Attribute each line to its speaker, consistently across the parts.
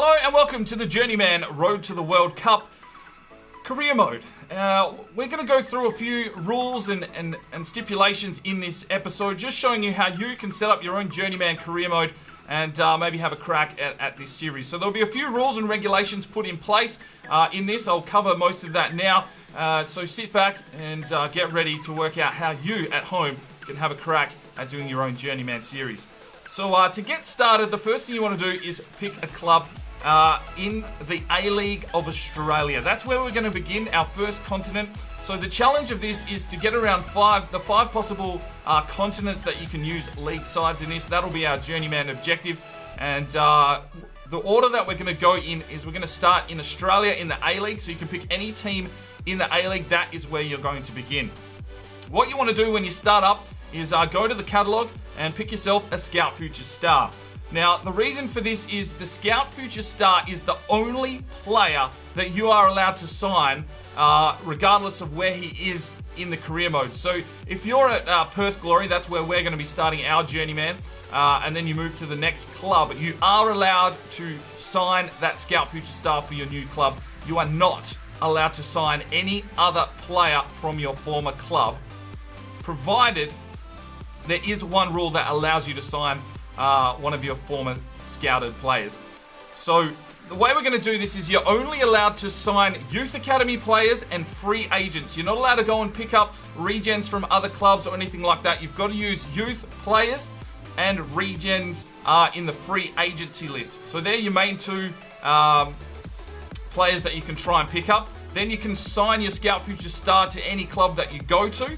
Speaker 1: Hello and welcome to the Journeyman Road to the World Cup career mode. We're going to go through a few rules and stipulations in this episode, just showing you how you can set up your own Journeyman career mode and maybe have a crack at this series. So there'll be a few rules and regulations put in place in this. I'll cover most of that now. So sit back and get ready to work out how you at home can have a crack at doing your own Journeyman series. So to get started, the first thing you want to do is pick a club in the A-League of Australia. That's where we're going to begin our first continent. So the challenge of this is to get around the five possible continents that you can use league sides in this. That'll be our Journeyman objective. And the order that we're going to go in is we're going to start in Australia in the A-League. So you can pick any team in the A-League. That is where you're going to begin. What you want to do when you start up is go to the catalogue and pick yourself a Scout Future Star. Now, the reason for this is the Scout Future Star is the only player that you are allowed to sign regardless of where he is in the career mode. So if you're at Perth Glory, that's where we're going to be starting our Journeyman, and then you move to the next club, you are allowed to sign that Scout Future Star for your new club. You are not allowed to sign any other player from your former club, provided there is one rule that allows you to sign one of your former scouted players. So the way we're going to do this is you're only allowed to sign youth academy players and free agents. You're not allowed to go and pick up regens from other clubs or anything like that. You've got to use youth players and regens in the free agency list. So they're your main two players that you can try and pick up. Then you can sign your Scout Future Star to any club that you go to.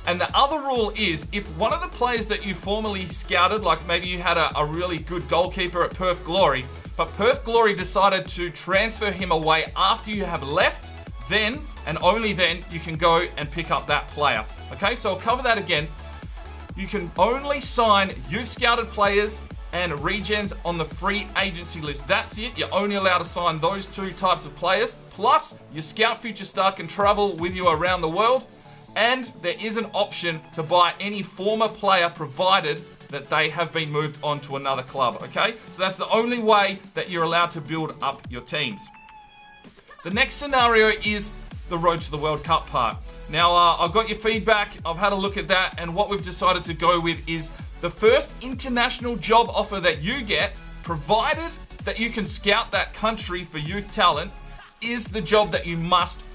Speaker 1: And the other rule is, if one of the players that you formerly scouted, like maybe you had a really good goalkeeper at Perth Glory, but Perth Glory decided to transfer him away after you have left, then, and only then, you can go and pick up that player. Okay, so I'll cover that again. You can only sign youth scouted players and regens on the free agency list. That's it. You're only allowed to sign those two types of players. Plus, your Scout Future Star can travel with you around the world. And there is an option to buy any former player provided that they have been moved on to another club, okay? So that's the only way that you're allowed to build up your teams. The next scenario is the Road to the World Cup part. Now, I've got your feedback. I've had a look at that, and what we've decided to go with is the first international job offer that you get, provided that you can scout that country for youth talent, is the job that you must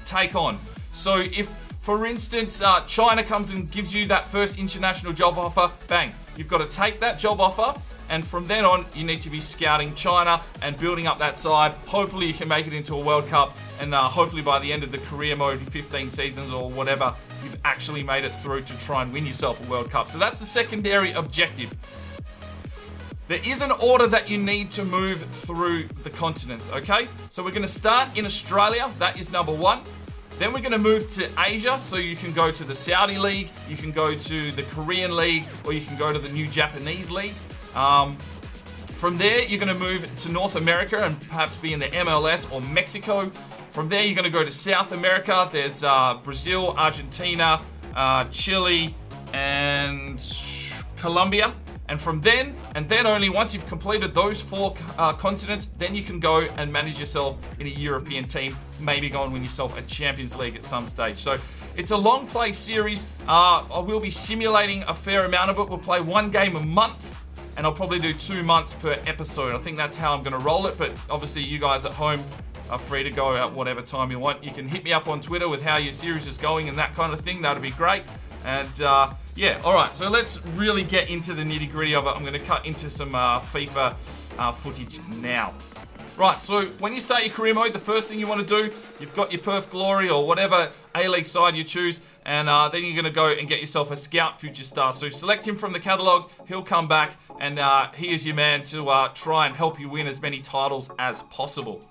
Speaker 1: take on. So if, for instance, China comes and gives you that first international job offer, bang, you've got to take that job offer, and from then on, you need to be scouting China and building up that side. Hopefully you can make it into a World Cup, and hopefully by the end of the career mode in 15 seasons or whatever, you've actually made it through to try and win yourself a World Cup. So that's the secondary objective. There is an order that you need to move through the continents, okay? So we're going to start in Australia. That is number one. Then we're going to move to Asia, so you can go to the Saudi League, you can go to the Korean League, or you can go to the new Japanese League. From there, you're going to move to North America and perhaps be in the MLS or Mexico. From there, you're going to go to South America. There's Brazil, Argentina, Chile, and Colombia. And from then, and then only once you've completed those four continents, then you can go and manage yourself in a European team, maybe go and win yourself a Champions League at some stage. So it's a long play series. I will be simulating a fair amount of it. We'll play one game a month, and I'll probably do 2 months per episode. I think that's how I'm going to roll it, but obviously you guys at home are free to go at whatever time you want. You can hit me up on Twitter with how your series is going and that kind of thing. That'd be great. And yeah, all right, so let's really get into the nitty gritty of it. I'm going to cut into some FIFA footage now. Right, so when you start your career mode, the first thing you want to do, you've got your Perth Glory or whatever A-League side you choose, and then you're going to go and get yourself a Scout Future Star. So select him from the catalogue, he'll come back, and he is your man to try and help you win as many titles as possible.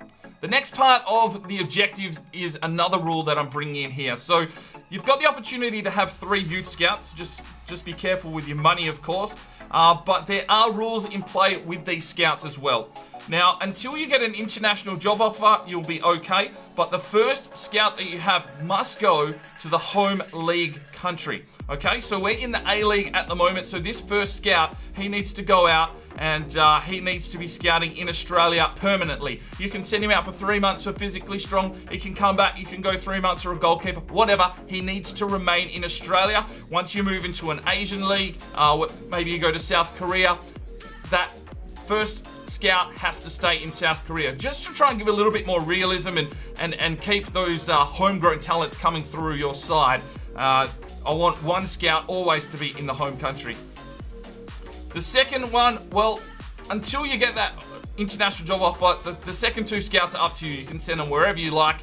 Speaker 1: The next part of the objectives is another rule that I'm bringing in here. So you've got the opportunity to have 3 youth scouts. Just be careful with your money, of course. but there are rules in play with these scouts as well. Now, until you get an international job offer, you'll be okay, but the first scout that you have must go to the home league country. Okay, so we're in the A-League at the moment, so this first scout, he needs to go out and he needs to be scouting in Australia permanently. You can send him out for 3 months for physically strong, he can come back, you can go 3 months for a goalkeeper, whatever. He needs to remain in Australia. Once you move into an Asian league, maybe you go to South Korea, that first scout has to stay in South Korea, just to try and give a little bit more realism and keep those homegrown talents coming through your side. I want one scout always to be in the home country. The second one, well, until you get that international job offer, the second 2 scouts are up to you. You can send them wherever you like.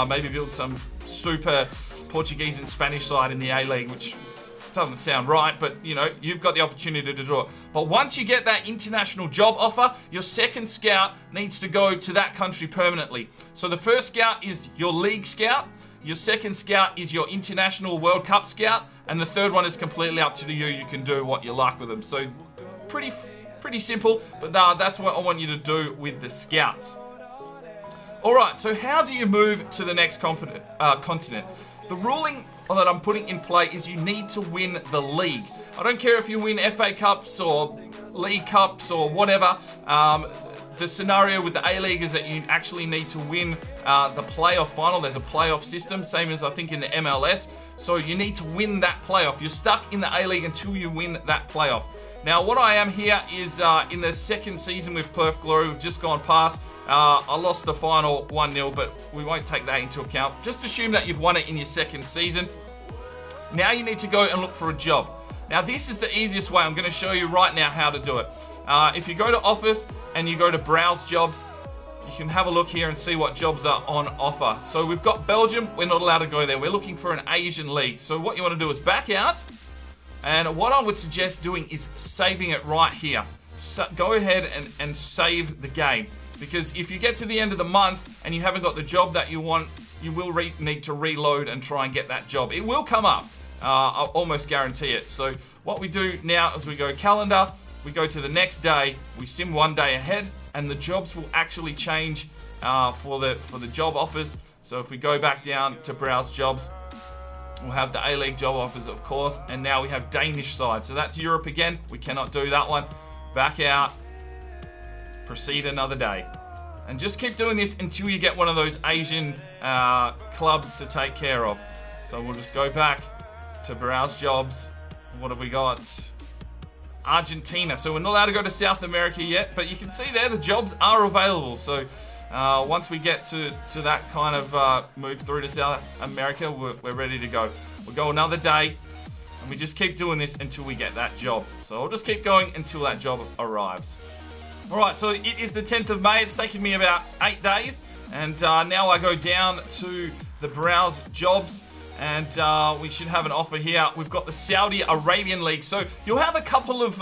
Speaker 1: Maybe build some super Portuguese and Spanish side in the A-League, which doesn't sound right, but you know, you've got the opportunity to do it. But once you get that international job offer, your second scout needs to go to that country permanently. So the first scout is your league scout, your second scout is your international World Cup scout, and the third one is completely up to you. You can do what you like with them. So pretty simple, but that's what I want you to do with the scouts. Alright, so how do you move to the next continent? The ruling that I'm putting in play is you need to win the league. I don't care if you win FA Cups or League Cups or whatever. The scenario with the A-League is that you actually need to win the playoff final. There's a playoff system, same as I think in the MLS. So you need to win that playoff. You're stuck in the A-League until you win that playoff. Now, what I am here is in the second season with Perth Glory. We've just gone past. I lost the final 1-0, but we won't take that into account. Just assume that you've won it in your second season. Now you need to go and look for a job. Now, this is the easiest way. I'm going to show you right now how to do it. If you go to Office and you go to Browse Jobs, you can have a look here and see what jobs are on offer. So we've got Belgium. We're not allowed to go there. We're looking for an Asian league. So what you want to do is back out. And what I would suggest doing is saving it right here. So go ahead and save the game. Because if you get to the end of the month and you haven't got the job that you want, you will need to reload and try and get that job. It will come up. I'll almost guarantee it. So what we do now is we go calendar, we go to the next day, we sim 1 day ahead, and the jobs will actually change for the job offers. So if we go back down to browse jobs, we'll have the A-League job offers, of course, and now we have Danish side. So that's Europe again. We cannot do that one. Back out, proceed another day. And just keep doing this until you get one of those Asian clubs to take care of. So we'll just go back to browse jobs. What have we got? Argentina. So we're not allowed to go to Sth America yet, but you can see there the jobs are available. So once we get to that kind of move through to Sth America, we're ready to go. We'll go another day, and we just keep doing this until we get that job. So I'll just keep going until that job arrives. Alright, so it is the 10th of May. It's taken me about 8 days, and now I go down to the browse jobs, and we should have an offer here. We've got the Saudi Arabian League. So you'll have a couple of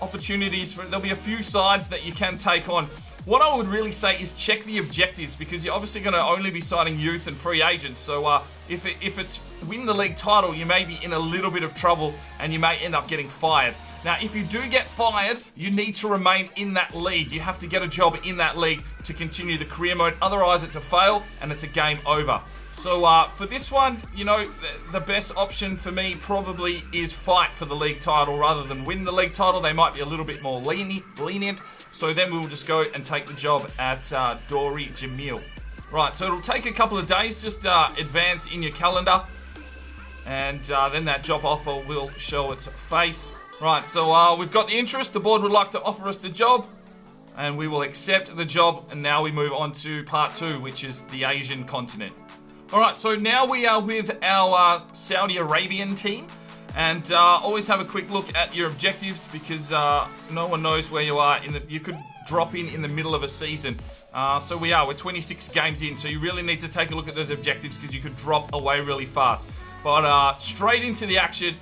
Speaker 1: opportunities. There'll be a few sides that you can take on. What I would really say is check the objectives, because you're obviously going to only be signing youth and free agents. So if it's win the league title, you may be in a little bit of trouble and you may end up getting fired. Now, if you do get fired, you need to remain in that league. You have to get a job in that league to continue the career mode. Otherwise, it's a fail and it's a game over. So for this one, you know, the best option for me probably is fight for the league title rather than win the league title. They might be a little bit more lenient. So then we will just go and take the job at Dori Jamil. Right, so it'll take a couple of days. Just advance in your calendar, and then that job offer will show its face. Right, so we've got the interest. The board would like to offer us the job, and we will accept the job. And now we move on to part 2, which is the Asian continent. Alright, so now we are with our Saudi Arabian team. And always have a quick look at your objectives, because no one knows where you are. You could drop in the middle of a season. So we're 26 games in, so you really need to take a look at those objectives, because you could drop away really fast. But straight into the action,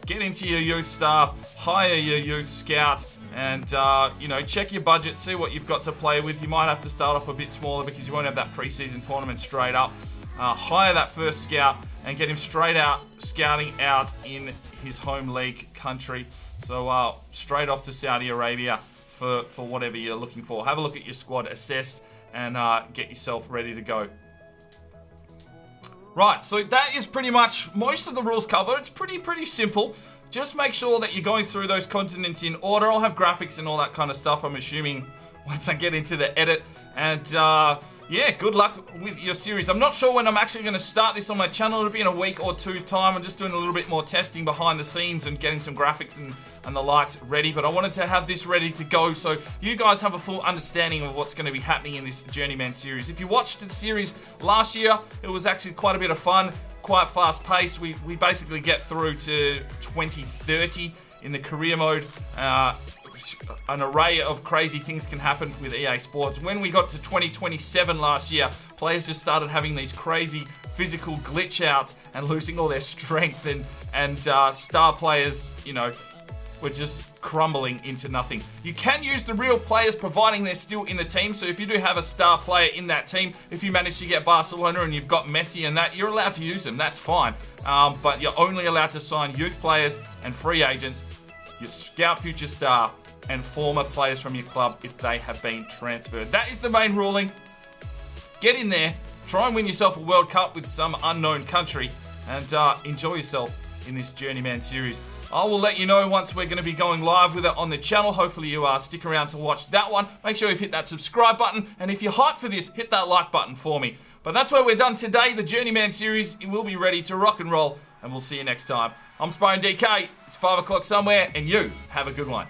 Speaker 1: get into your youth staff, hire your youth scout, and you know, check your budget, see what you've got to play with. You might have to start off a bit smaller because you won't have that preseason tournament straight up. hire that first scout and get him straight out, scouting out in his home league country. So straight off to Saudi Arabia for whatever you're looking for. Have a look at your squad, assess, and get yourself ready to go. Right, so that is pretty much most of the rules covered. It's pretty simple. Just make sure that you're going through those continents in order. I'll have graphics and all that kind of stuff, I'm assuming, once I get into the edit. And yeah, good luck with your series. I'm not sure when I'm actually going to start this on my channel. It'll be in a week or two's time. I'm just doing a little bit more testing behind the scenes and getting some graphics and the likes ready. But I wanted to have this ready to go so you guys have a full understanding of what's going to be happening in this Journeyman series. If you watched the series last year, it was actually quite a bit of fun, quite fast paced. We basically get through to 2030 in the career mode. An array of crazy things can happen with EA Sports. When we got to 2027 last year, players just started having these crazy physical glitch outs and losing all their strength, and star players, you know, were just crumbling into nothing. You can use the real players providing they're still in the team. So if you do have a star player in that team, if you manage to get Barcelona and you've got Messi and that, you're allowed to use them. That's fine. But you're only allowed to sign youth players and free agents, your scout future star, and former players from your club if they have been transferred. That is the main ruling. Get in there, try and win yourself a World Cup with some unknown country, and enjoy yourself in this Journeyman series. I will let you know once we're going to be going live with it on the channel. Hopefully you stick around to watch that one. Make sure you've hit that subscribe button, and if you're hyped for this, hit that like button for me. But that's where we're done today. The Journeyman series will be ready to rock and roll, and we'll see you next time. I'm Spying DK, it's 5 o'clock somewhere, and you have a good one.